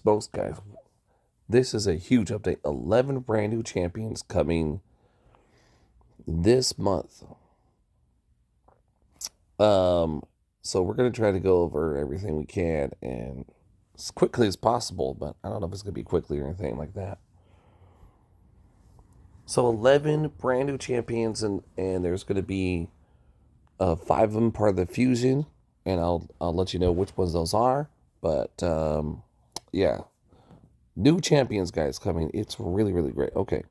smokes, guys. This is a huge update. 11 brand new champions coming this month. So we're going to try to go over everything we can and as quickly as possible, but I don't know if it's going to be quickly or anything like that. So 11 brand new champions, and there's going to be 5 of them part of the fusion, and I'll let you know which ones those are. But yeah, new champions, guys, coming. It's really, really great. Okay,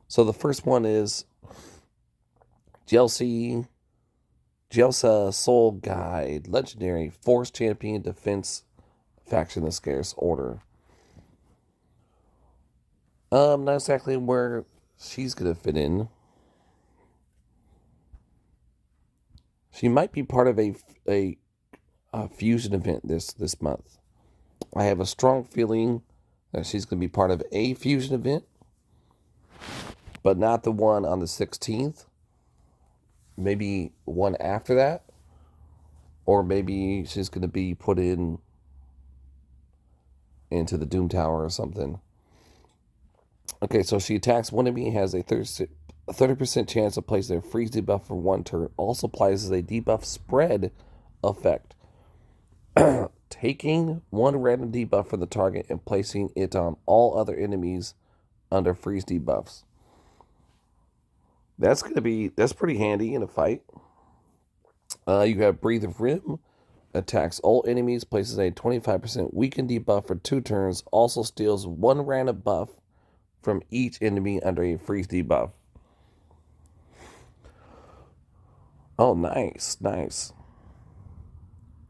so the first one is Jelsa Soul Guide, legendary Force Champion Defense Faction, the Scarce Order. Not exactly where she's gonna fit in. She might be part of a fusion event this month. I have a strong feeling that she's gonna be part of a fusion event, but not the one on the 16th. Maybe one after that, or maybe she's gonna be put into the Doom Tower or something. Okay, so she attacks one enemy, has a 30% chance of placing a freeze debuff for 1 turn. Also applies as a debuff spread effect. Taking 1 random debuff from the target and placing it on all other enemies under freeze debuffs. That's pretty handy in a fight. You have Breathe of Rim. Attacks all enemies, places a 25% weakened debuff for 2 turns. Also steals 1 random buff from each enemy under a freeze debuff. Oh, nice.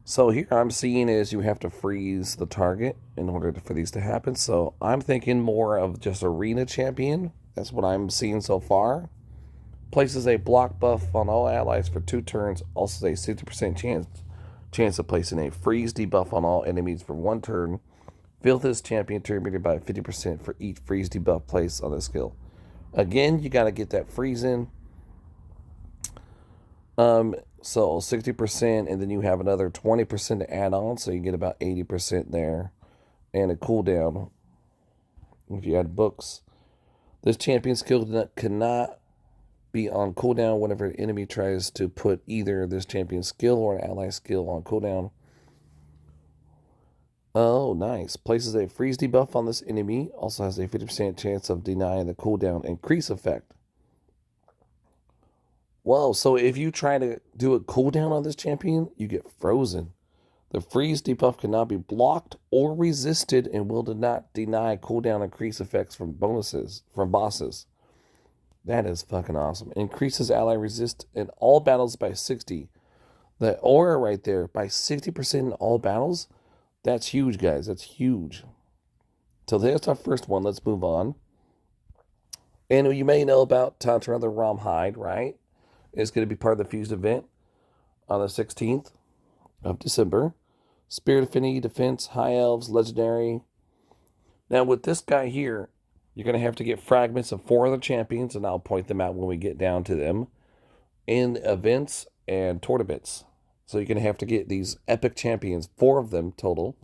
So here I'm seeing is you have to freeze the target in order for these to happen. So I'm thinking more of just Arena Champion. That's what I'm seeing so far. Places a block buff on all allies for 2 turns. Also a 60% chance of placing a freeze debuff on all enemies for 1 turn. Fill this champion terminated by 50% for each freeze debuff placed on the skill. Again, you got to get that freeze in. So 60%, and then you have another 20% to add on, so you get about 80% there. And a cooldown if you add books. This champion skill cannot be on cooldown whenever an enemy tries to put either this champion skill or an ally skill on cooldown. Oh, nice. Places a freeze debuff on this enemy. Also has a 50% chance of denying the cooldown increase effect. Whoa, so if you try to do a cooldown on this champion, you get frozen. The freeze debuff cannot be blocked or resisted and will not deny cooldown increase effects from bosses. That is fucking awesome. Increases ally resist in all battles by 60. The aura right there, by 60% in all battles, that's huge, guys. That's huge. So there's our first one. Let's move on. And you may know about Tantra the Ramhide, right? It's going to be part of the Fused event on the 16th of December. Spirit Affinity, Defense, High Elves, Legendary. Now, with this guy here, you're going to have to get fragments of 4 other champions, and I'll point them out when we get down to them, in events and tournaments. So you're going to have to get these epic champions, 4 of them total,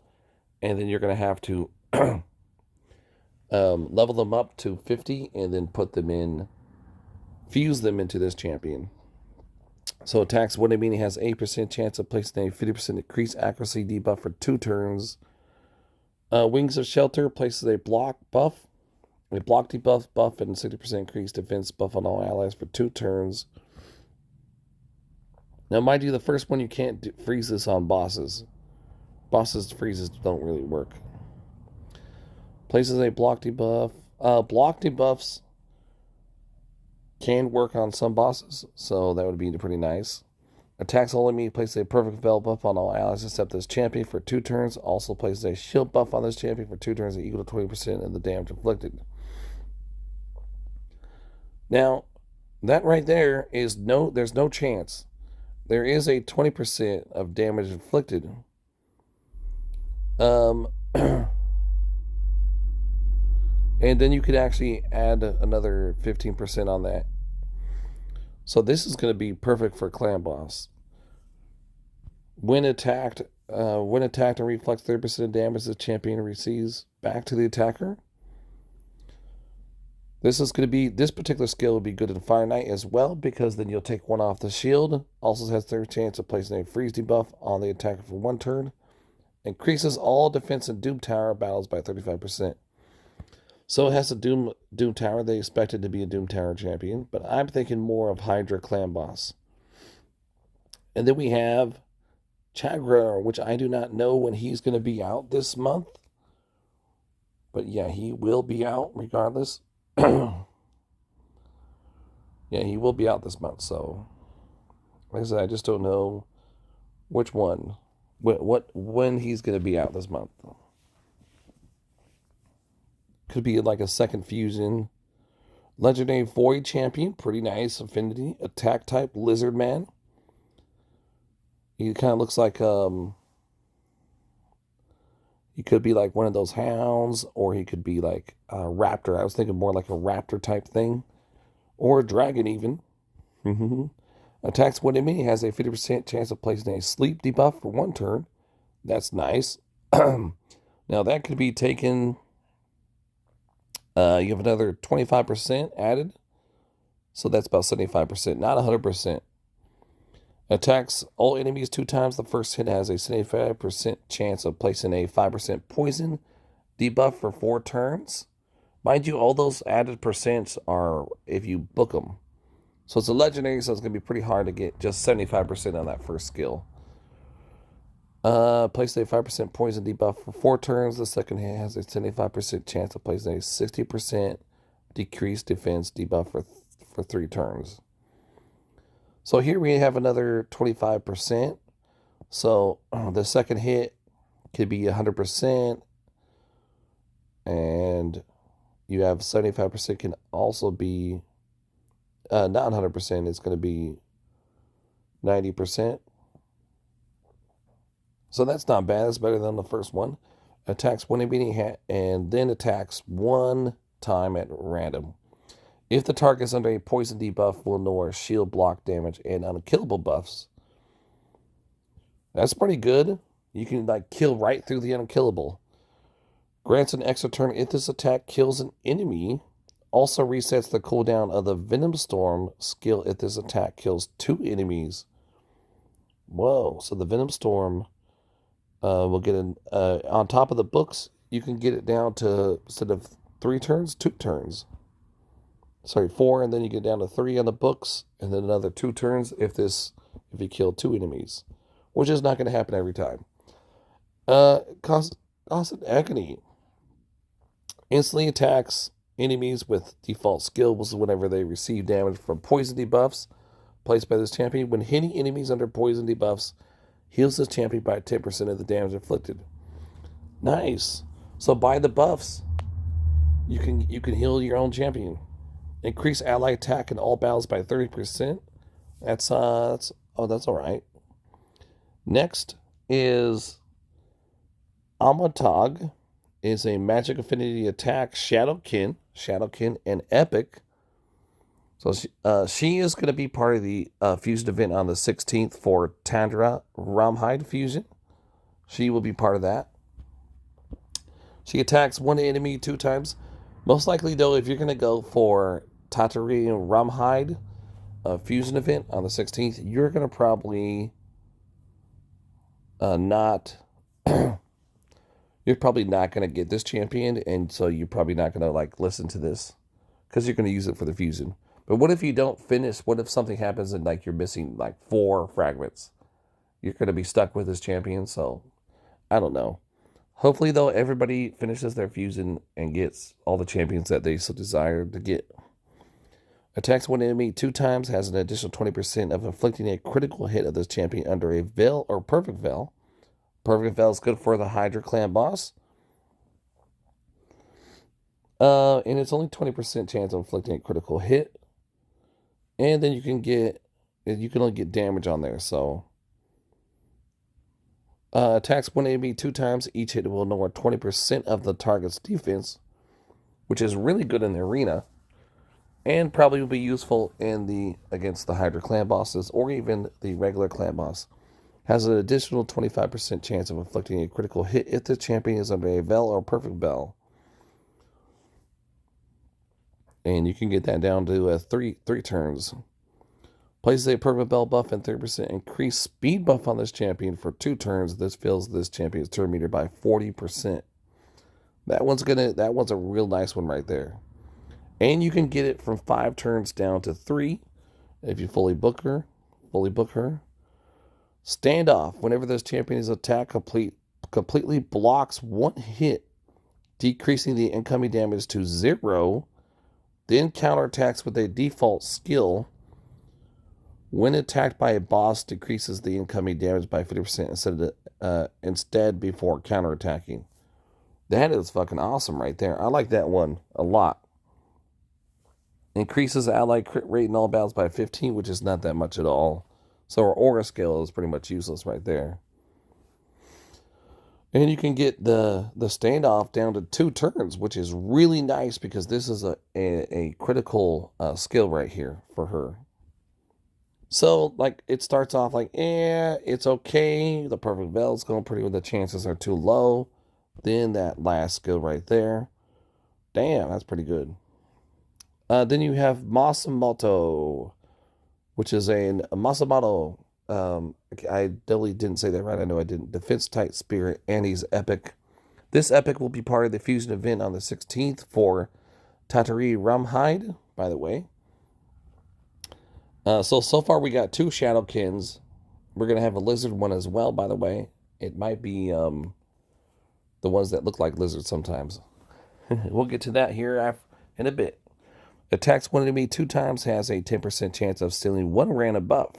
and then you're going to have to level them up to 50 and then fuse them into this champion. So attacks one enemy has 8% chance of placing a 50% increased accuracy debuff for 2 turns. Wings of Shelter places a block debuff, and 60% increased defense buff on all allies for 2 turns. Now, mind you, the first one you can't freeze this on bosses. Bosses freezes don't really work. Places a block debuff. Block debuffs can work on some bosses, so that would be pretty nice. Attacks all enemy, places a perfect veil buff on all allies except this champion for 2 turns. Also places a shield buff on this champion for 2 turns equal to 20% of the damage inflicted. Now, that right there is there's no chance. There is a 20% of damage inflicted. And then you could actually add another 15% on that. So this is going to be perfect for clan boss. When attacked, When attacked and reflects 30% of damage the champion receives back to the attacker. This particular skill will be good in Fire Knight as well, because then you'll take one off the shield. Also has 30% chance of placing a freeze debuff on the attacker for 1 turn. Increases all defense in Doom Tower battles by 35%. So it has a Doom Tower. They expect it to be a Doom Tower champion, but I'm thinking more of Hydra Clan Boss. And then we have Chagra, which I do not know when he's going to be out this month. But yeah, he will be out regardless. Yeah, he will be out this month. So, like I said, I just don't know which one, when he's going to be out this month. Could be like a second fusion. Legendary Void Champion, pretty nice affinity. Attack type Lizard Man. He kind of looks like he could be like one of those hounds, or he could be like a raptor. I was thinking more like a raptor type thing, or a dragon even. Attacks one enemy, has a 50% chance of placing a sleep debuff for 1 turn. That's nice. Now that could be taken. You have another 25% added, so that's about 75%, not 100%. Attacks all enemies 2 times. The first hit has a 75% chance of placing a 5% poison debuff for 4 turns. Mind you, all those added percents are if you book them. So it's a legendary, so it's going to be pretty hard to get just 75% on that first skill. Place a 5% poison debuff for 4 turns. The second hit has a 75% chance of placing a 60% decreased defense debuff for 3 turns. So here we have another 25%. So the second hit could be 100%. And you have 75% can also be not 100%. It's going to be 90%. So that's not bad. It's better than the first one. Attacks one enemy and then attacks 1 time at random. If the target is under a poison debuff, will ignore shield block damage and unkillable buffs. That's pretty good. You can like kill right through the unkillable. Grants an extra turn if this attack kills an enemy. Also resets the cooldown of the Venom Storm skill if this attack kills 2 enemies. Whoa, so the Venom Storm will get on top of the books. You can get it down to, instead of 3 turns, 2 turns. Sorry, 4, and then you get down to 3 on the books, and then another 2 turns if you kill 2 enemies, which is not going to happen every time. Constant Agony instantly attacks enemies with default skills whenever they receive damage from poison debuffs placed by this champion. When hitting enemies under poison debuffs, heals this champion by 10% of the damage inflicted. Nice. So by the buffs, you can heal your own champion. Increase ally attack in all battles by 30%. That's all right. Next is Amatog. Is a magic affinity attack Shadowkin, and Epic. So she is going to be part of the fusion event on the 16th for Tandra Ramhide fusion. She will be part of that. She attacks 1 enemy 2 times. Most likely, though, if you're going to go for Tatari Ramhide fusion event on the 16th, you're going to probably not... You're probably not going to get this champion, and so you're probably not going to like listen to this because you're going to use it for the fusion. But what if you don't finish? What if something happens and like you're missing like 4 fragments? You're going to be stuck with this champion, so I don't know. Hopefully, though, everybody finishes their fusion and gets all the champions that they so desire to get. Attacks 1 enemy 2 times, has an additional 20% of inflicting a critical hit of this champion under a veil or perfect veil. Perfect Veil is good for the Hydra Clan boss. And it's only 20% chance of inflicting a critical hit. And then you can only get damage on there. So attacks 1 enemy 2 times. Each hit will ignore 20% of the target's defense, which is really good in the arena. And probably will be useful against the Hydra Clan bosses or even the regular clan boss. Has an additional 25% chance of inflicting a critical hit if the champion is under a Vel or Perfect Bell. And you can get that down to three turns. Places a Perfect Bell buff and 30% increased speed buff on this champion for 2 turns. This fills this champion's turn meter by 40%. That one's a real nice one right there. And you can get it from 5 turns down to 3 if you fully book her. Standoff. Whenever this champion is attacked, completely blocks 1 hit, decreasing the incoming damage to 0. Then counterattacks with a default skill. When attacked by a boss, decreases the incoming damage by 50% instead before counterattacking. That is fucking awesome right there. I like that one a lot. Increases allied crit rate in all battles by 15, which is not that much at all. So our aura scale is pretty much useless right there. And you can get the standoff down to 2 turns, which is really nice because this is a critical skill right here for her. So, like, it starts off like, it's okay. The Perfect Bell's going pretty well. The chances are too low. Then that last skill right there. Damn, that's pretty good. Then you have Masamoto, which is a Masamoto. I definitely didn't say that right. I know I didn't. Defense type spirit, and he's epic. This epic will be part of the fusion event on the 16th for Tatari Ramhide, by the way. So far we got 2 Shadowkins. We're going to have a lizard one as well, by the way. It might be the ones that look like lizards sometimes. We'll get to that here in a bit. Attacks one enemy 2 times, has a 10% chance of stealing 1 random buff.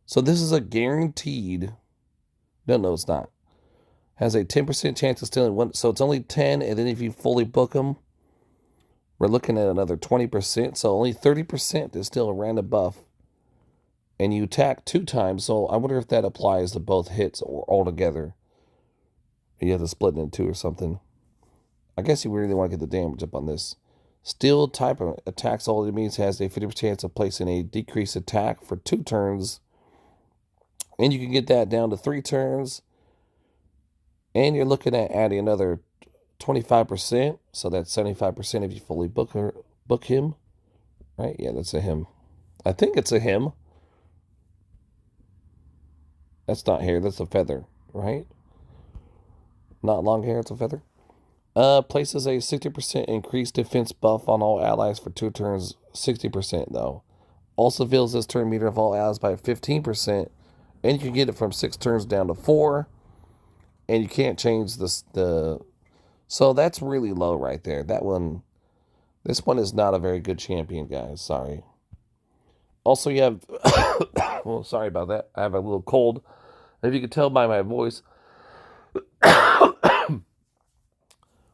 So this is a guaranteed. No, it's not. Has a 10% chance of stealing 1. So it's only 10, and then if you fully book them, we're looking at another 20%. So only 30% is still a random buff. And you attack 2 times. So I wonder if that applies to both hits or all together. You have to split it in 2 or something. I guess you really want to get the damage up on this. Steel type of attacks all enemies, has a 50% chance of placing a decreased attack for 2 turns. And you can get that down to 3 turns. And you're looking at adding another 25%. So that's 75% if you fully book him. Right? Yeah, that's a him. I think it's a him. That's not hair, that's a feather, right? Not long hair, it's a feather. Places a 60% increased defense buff on all allies for 2 turns. 60% though. Also fills this turn meter of all allies by 15%. And you can get it from 6 turns down to 4. And you can't change so that's really low right there. This one is not a very good champion, guys. Sorry. Also, you have, well, sorry about that. I have a little cold. If you can tell by my voice.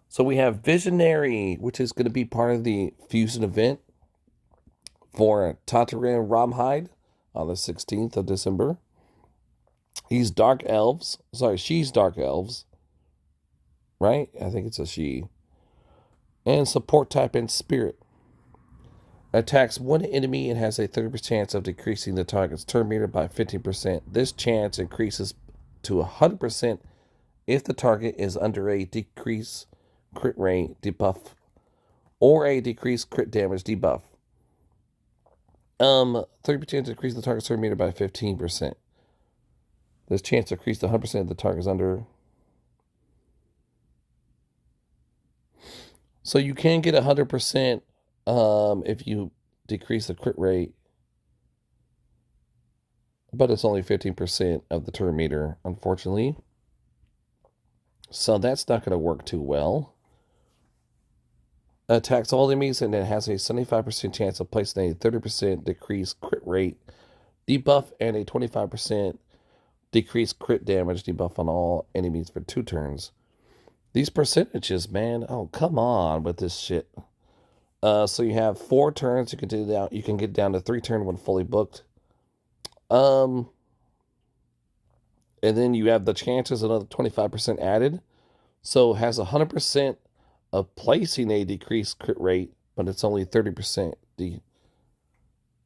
So we have Visionary, which is going to be part of the fusion event for Tataran Ramhide on the 16th of December. She's Dark Elves. Right? I think it's a she. And support type and spirit. Attacks 1 enemy and has a 30% chance of decreasing the target's turn meter by 15%. This chance increases to 100% if the target is under a decreased crit rate debuff or a decreased crit damage debuff. 30% chance to decrease the target's turn meter by 15%. This chance to increase to 100% if the target is under. So you can get 100% if you decrease the crit rate, but it's only 15% of the turn meter, unfortunately. So that's not going to work too well. Attacks all enemies and it has a 75% chance of placing a 30% decreased crit rate debuff and a 25% decreased crit damage debuff on all enemies for 2 turns. These percentages, man, oh, come on with this shit. So you have 4 turns. You can get down to 3 turns when fully booked. And then you have the chances another 25% added. So it has 100% of placing a decreased crit rate, but it's only 30%.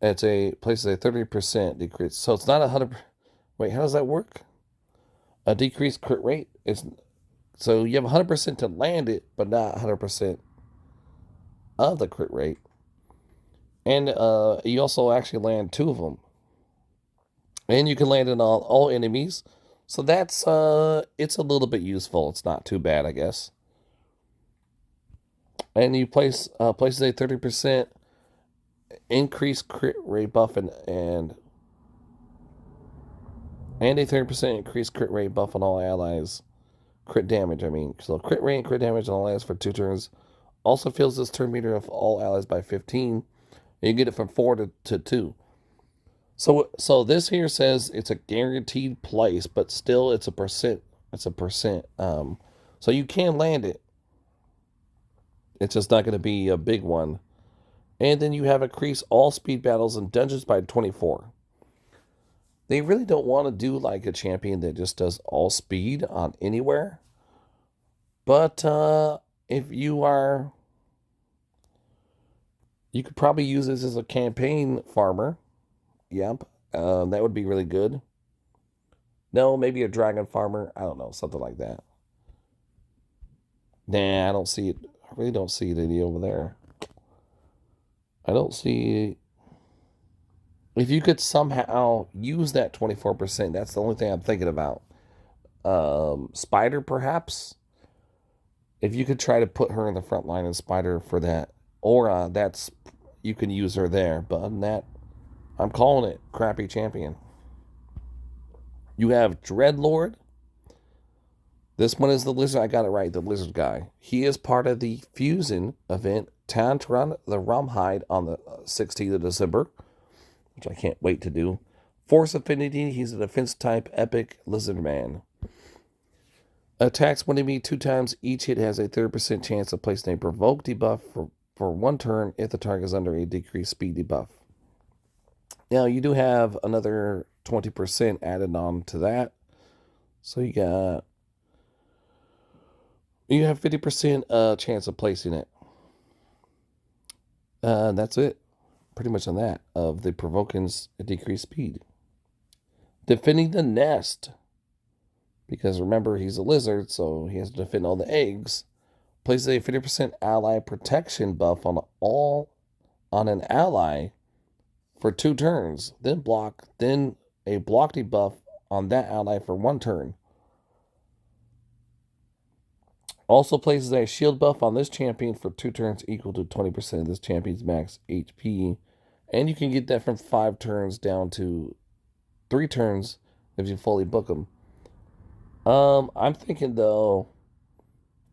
Places a 30% decrease. So it's not 100. Wait, how does that work? A decreased crit rate is so you have 100% to land it, but not 100% of the crit rate. And you also actually land 2 of them. And you can land it on all enemies. So that's it's a little bit useful. It's not too bad, I guess. And you places a 30% increased crit rate buff and a 30% increased crit rate buff on all allies. Crit damage, I mean. So crit rate and crit damage on all allies for 2 turns. Also fills this turn meter of all allies by 15. And you get it from 4 to 2. So this here says it's a guaranteed place, but still it's a percent. It's a percent. So you can land it. It's just not going to be a big one. And then you have increase all speed battles and dungeons by 24. They really don't want to do like a champion that just does all speed on anywhere. But if you are, you could probably use this as a campaign farmer. Yep, that would be really good. No, maybe a dragon farmer. I don't know, something like that. Nah, I don't see it. I really don't see it any over there. I don't see. If you could somehow use that 24%, that's the only thing I'm thinking about. Spider, perhaps. If you could try to put her in the front line and Spider for that, or that's you can use her there. But other than that, I'm calling it crappy champion. You have Dreadlord. This one is the lizard. I got it right. The lizard guy. He is part of the fusion event, Time to Run the Rumhide on the 16th of December, which I can't wait to do. Force Affinity. He's a defense type epic lizard man. Attacks one enemy 2 times. Each hit has a 30% chance of placing a provoke debuff for 1 turn if the target is under a decreased speed debuff. Now, you do have another 20% added on to that. So you have 50% chance of placing it. That's it. Pretty much on that. Of the provoking's decreased speed. Defending the nest. Because remember, he's a lizard, so he has to defend all the eggs. Places a 50% ally protection buff on an ally for 2 turns, then a block debuff on that ally for 1 turn. Also places a shield buff on this champion for 2 turns equal to 20% of this champion's max HP. And you can get that from 5 turns down to 3 turns if you fully book them. I'm thinking though,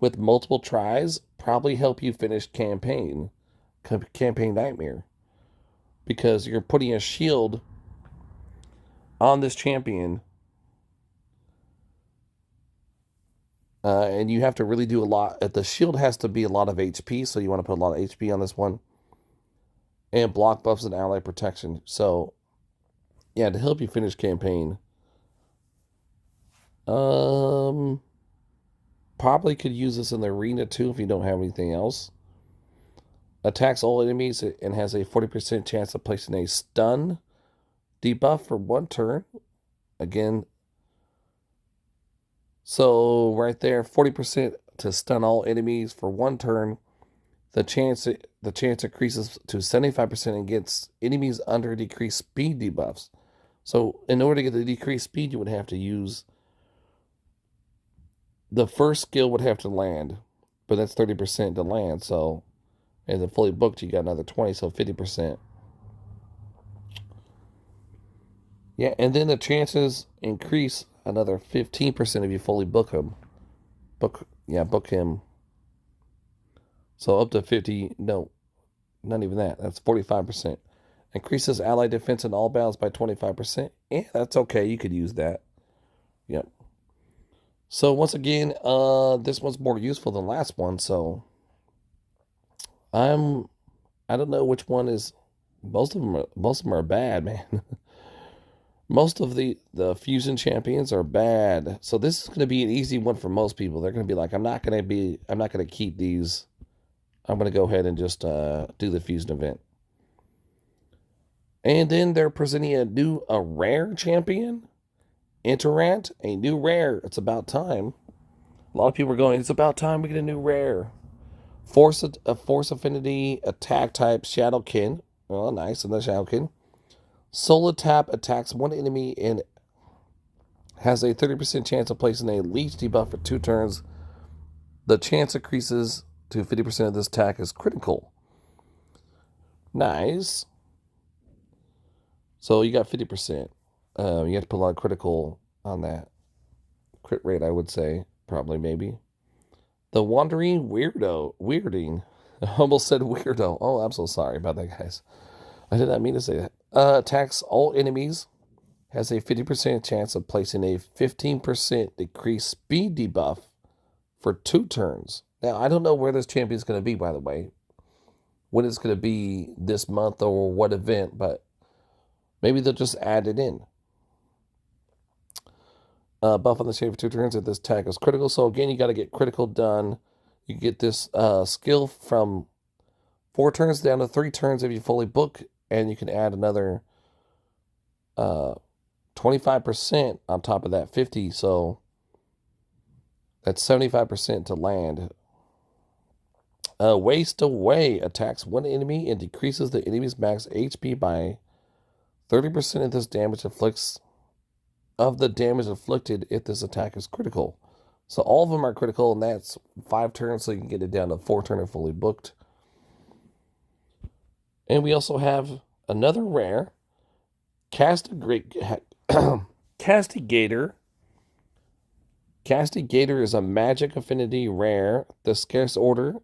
with multiple tries, probably help you finish campaign nightmare. Because you're putting a shield on this champion. And you have to really do a lot. The shield has to be a lot of HP, so you want to put a lot of HP on this one. And block buffs and ally protection. So, yeah, to help you finish campaign. Probably could use this in the arena too if you don't have anything else. Attacks all enemies and has a 40% chance of placing a stun debuff for 1 turn. Again, so right there, 40% to stun all enemies for 1 turn. The chance increases to 75% against enemies under decreased speed debuffs. So in order to get the decreased speed, you would have to use the first skill would have to land, but that's 30% to land. So, and then fully booked, you got another 20, so 50%. Yeah, and then the chances increase another 15% if you fully book him. Book him. So up to 50, no, not even that. That's 45%. Increases allied defense in all battles by 25%. Yeah, that's okay. You could use that. Yep. So once again, this one's more useful than the last one. So I don't know which one is. Most of them are bad, man. Most of the fusion champions are bad. So this is going to be an easy one for most people. They're going to be like, I'm not going to keep these. I'm going to go ahead and just do the fusion event. And then they're presenting a rare champion. Interant, a new rare. It's about time. A lot of people are going, it's about time we get a new rare. Force affinity, attack type, Shadowkin. Oh, nice. And the Shadowkin. Solar tap attacks one enemy and has a 30% chance of placing a leech debuff for 2 turns. The chance increases to 50% of this attack is critical. Nice. So you got 50%. You have to put a lot of critical on that. Crit rate, I would say. Probably, maybe. The Wandering Weirding. I almost said weirdo. Oh, I'm so sorry about that, guys. I did not mean to say that. Attacks all enemies. Has a 50% chance of placing a 15% decreased speed debuff for 2 turns. Now, I don't know where this champion is going to be, by the way. When it's going to be this month or what event, but maybe they'll just add it in. Buff on the champion for 2 turns if this attack is critical. So again, you got to get critical done. You get this skill from 4 turns down to 3 turns if you fully book, and you can add another 25% on top of that 50. So that's 75% to land. Waste Away attacks one enemy and decreases the enemy's max HP by 30% of this damage of the damage inflicted if this attack is critical. So all of them are critical, and that's 5 turns, so you can get it down to 4 turns and fully booked. And we also have another rare, Castigator. Castigator is a magic affinity rare, the scarce order,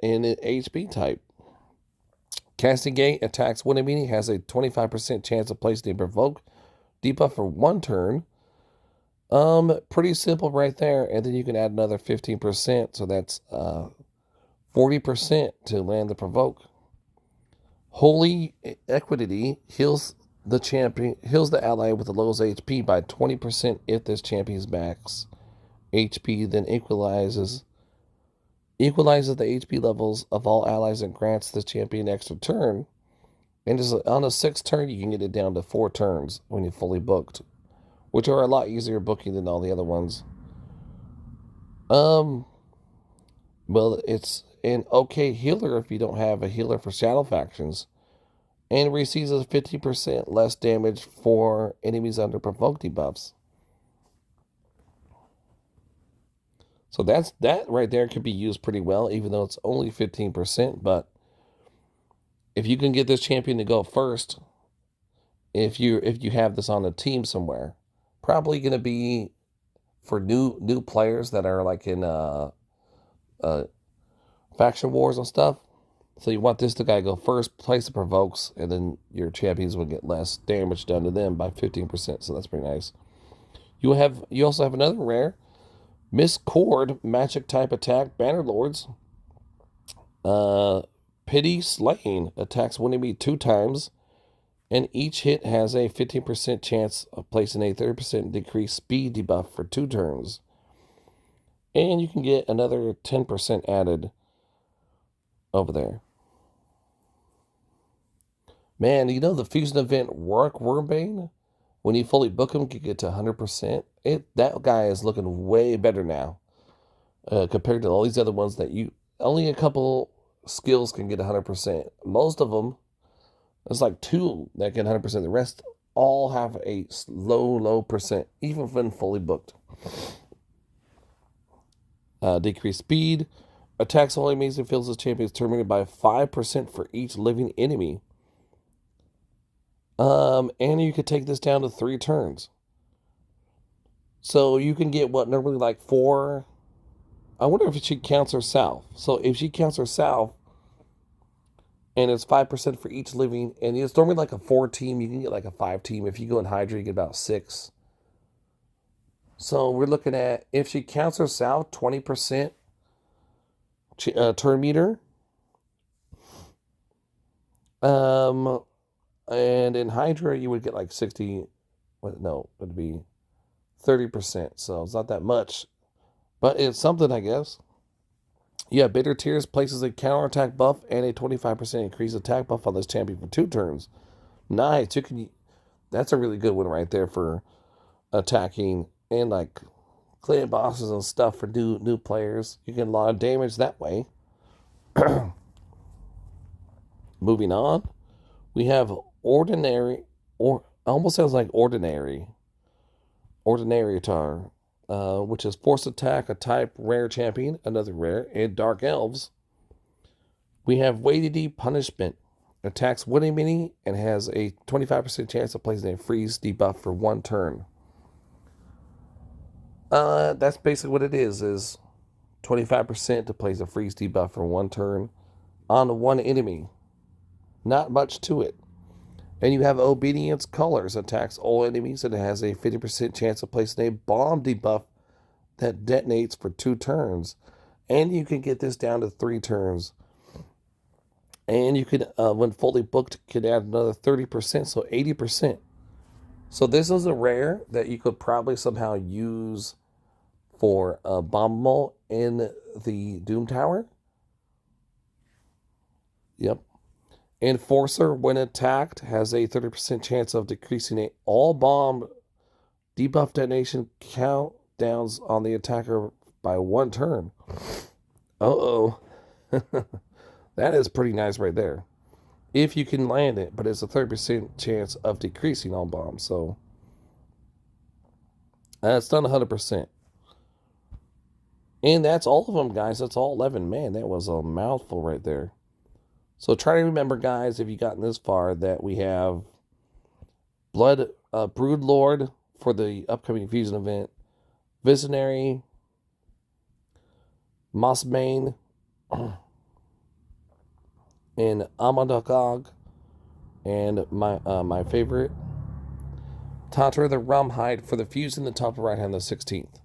in an HP type. Castigate attacks one enemy, has a 25% chance of placing a provoke debuff for 1 turn. Pretty simple right there. And then you can add another 15%, so that's 40% to land the provoke. Holy Equity heals the ally with the lowest HP by 20% if this champion's max HP, then equalizes the HP levels of all allies and grants the champion an extra turn. And on a 6th turn, you can get it down to 4 turns when you're fully booked, which are a lot easier booking than all the other ones. Well, it's an okay healer if you don't have a healer for shadow factions, and receives a 50% less damage for enemies under provoke debuffs. So that right there could be used pretty well, even though it's only 15%. But if you can get this champion to go first, if you have this on a team somewhere, probably going to be for new players that are like in faction wars and stuff. So you want this guy to go first, place the provokes, and then your champions will get less damage done to them by 15%. So that's pretty nice. You also have another rare, Miscord, magic type attack, Bannerlords. Pity Slain attacks one enemy 2 times, and each hit has a 15% chance of placing a 30% decreased speed debuff for 2 turns. And you can get another 10% added over there. Man, the fusion event Wormbane, when you fully book him, can get to 100%. That guy is looking way better now compared to all these other ones that only a couple skills can get 100%. Most of them, there's like 2 that get 100%. The rest all have a low percent, even when fully booked. Decreased speed. Attacks only means it fills his champion's terminated by 5% for each living enemy. And you could take this down to 3 turns. So you can get what normally like 4. I wonder if she counts herself. So if she counts herself, and it's 5% for each living, and it's normally like a 4 team, you can get like a 5 team. If you go in Hydra, you get about 6. So we're looking at, if she counts herself, 20% turn meter. And in Hydra, you would get like 60. No, it would be 30%. So it's not that much, but it's something, I guess. Yeah, Bitter Tears places a counterattack buff and a 25% increased attack buff on this champion for 2 turns. Nice. That's a really good one right there for attacking and like clan bosses and stuff for new players. You get a lot of damage that way. Moving on, we have ordinary, or almost sounds like ordinary which is force attack, a type rare champion, another rare, and dark elves. We have weighted punishment, attacks one enemy and has a 25% chance of placing a freeze debuff for 1 turn. That's basically what it is 25% to place a freeze debuff for 1 turn on one enemy. Not much to it. And you have Obedience Colors, attacks all enemies, and it has a 50% chance of placing a bomb debuff that detonates for 2 turns. And you can get this down to 3 turns. And you could, when fully booked, could add another 30%, so 80%. So this is a rare that you could probably somehow use for Bombable in the Doom Tower. Yep. Enforcer, when attacked, has a 30% chance of decreasing all bomb debuff detonation countdowns on the attacker by 1 turn. Uh-oh. That is pretty nice right there. If you can land it, but it's a 30% chance of decreasing all bombs. So it's not 100%. And that's all of them, guys. That's all 11. Man, that was a mouthful right there. So try to remember, guys, if you've gotten this far, that we have Brood Lord for the upcoming Fusion event, Visionary, Mossbane, and Amadagog, and my favorite, Tantra the Rumhide for the Fusion, the top right hand, the 16th.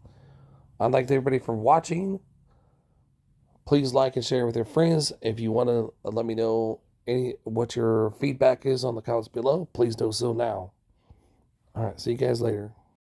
I'd like to thank everybody for watching. Please like and share with your friends. If you want to let me know what your feedback is on the comments below, please do so now. All right, see you guys later.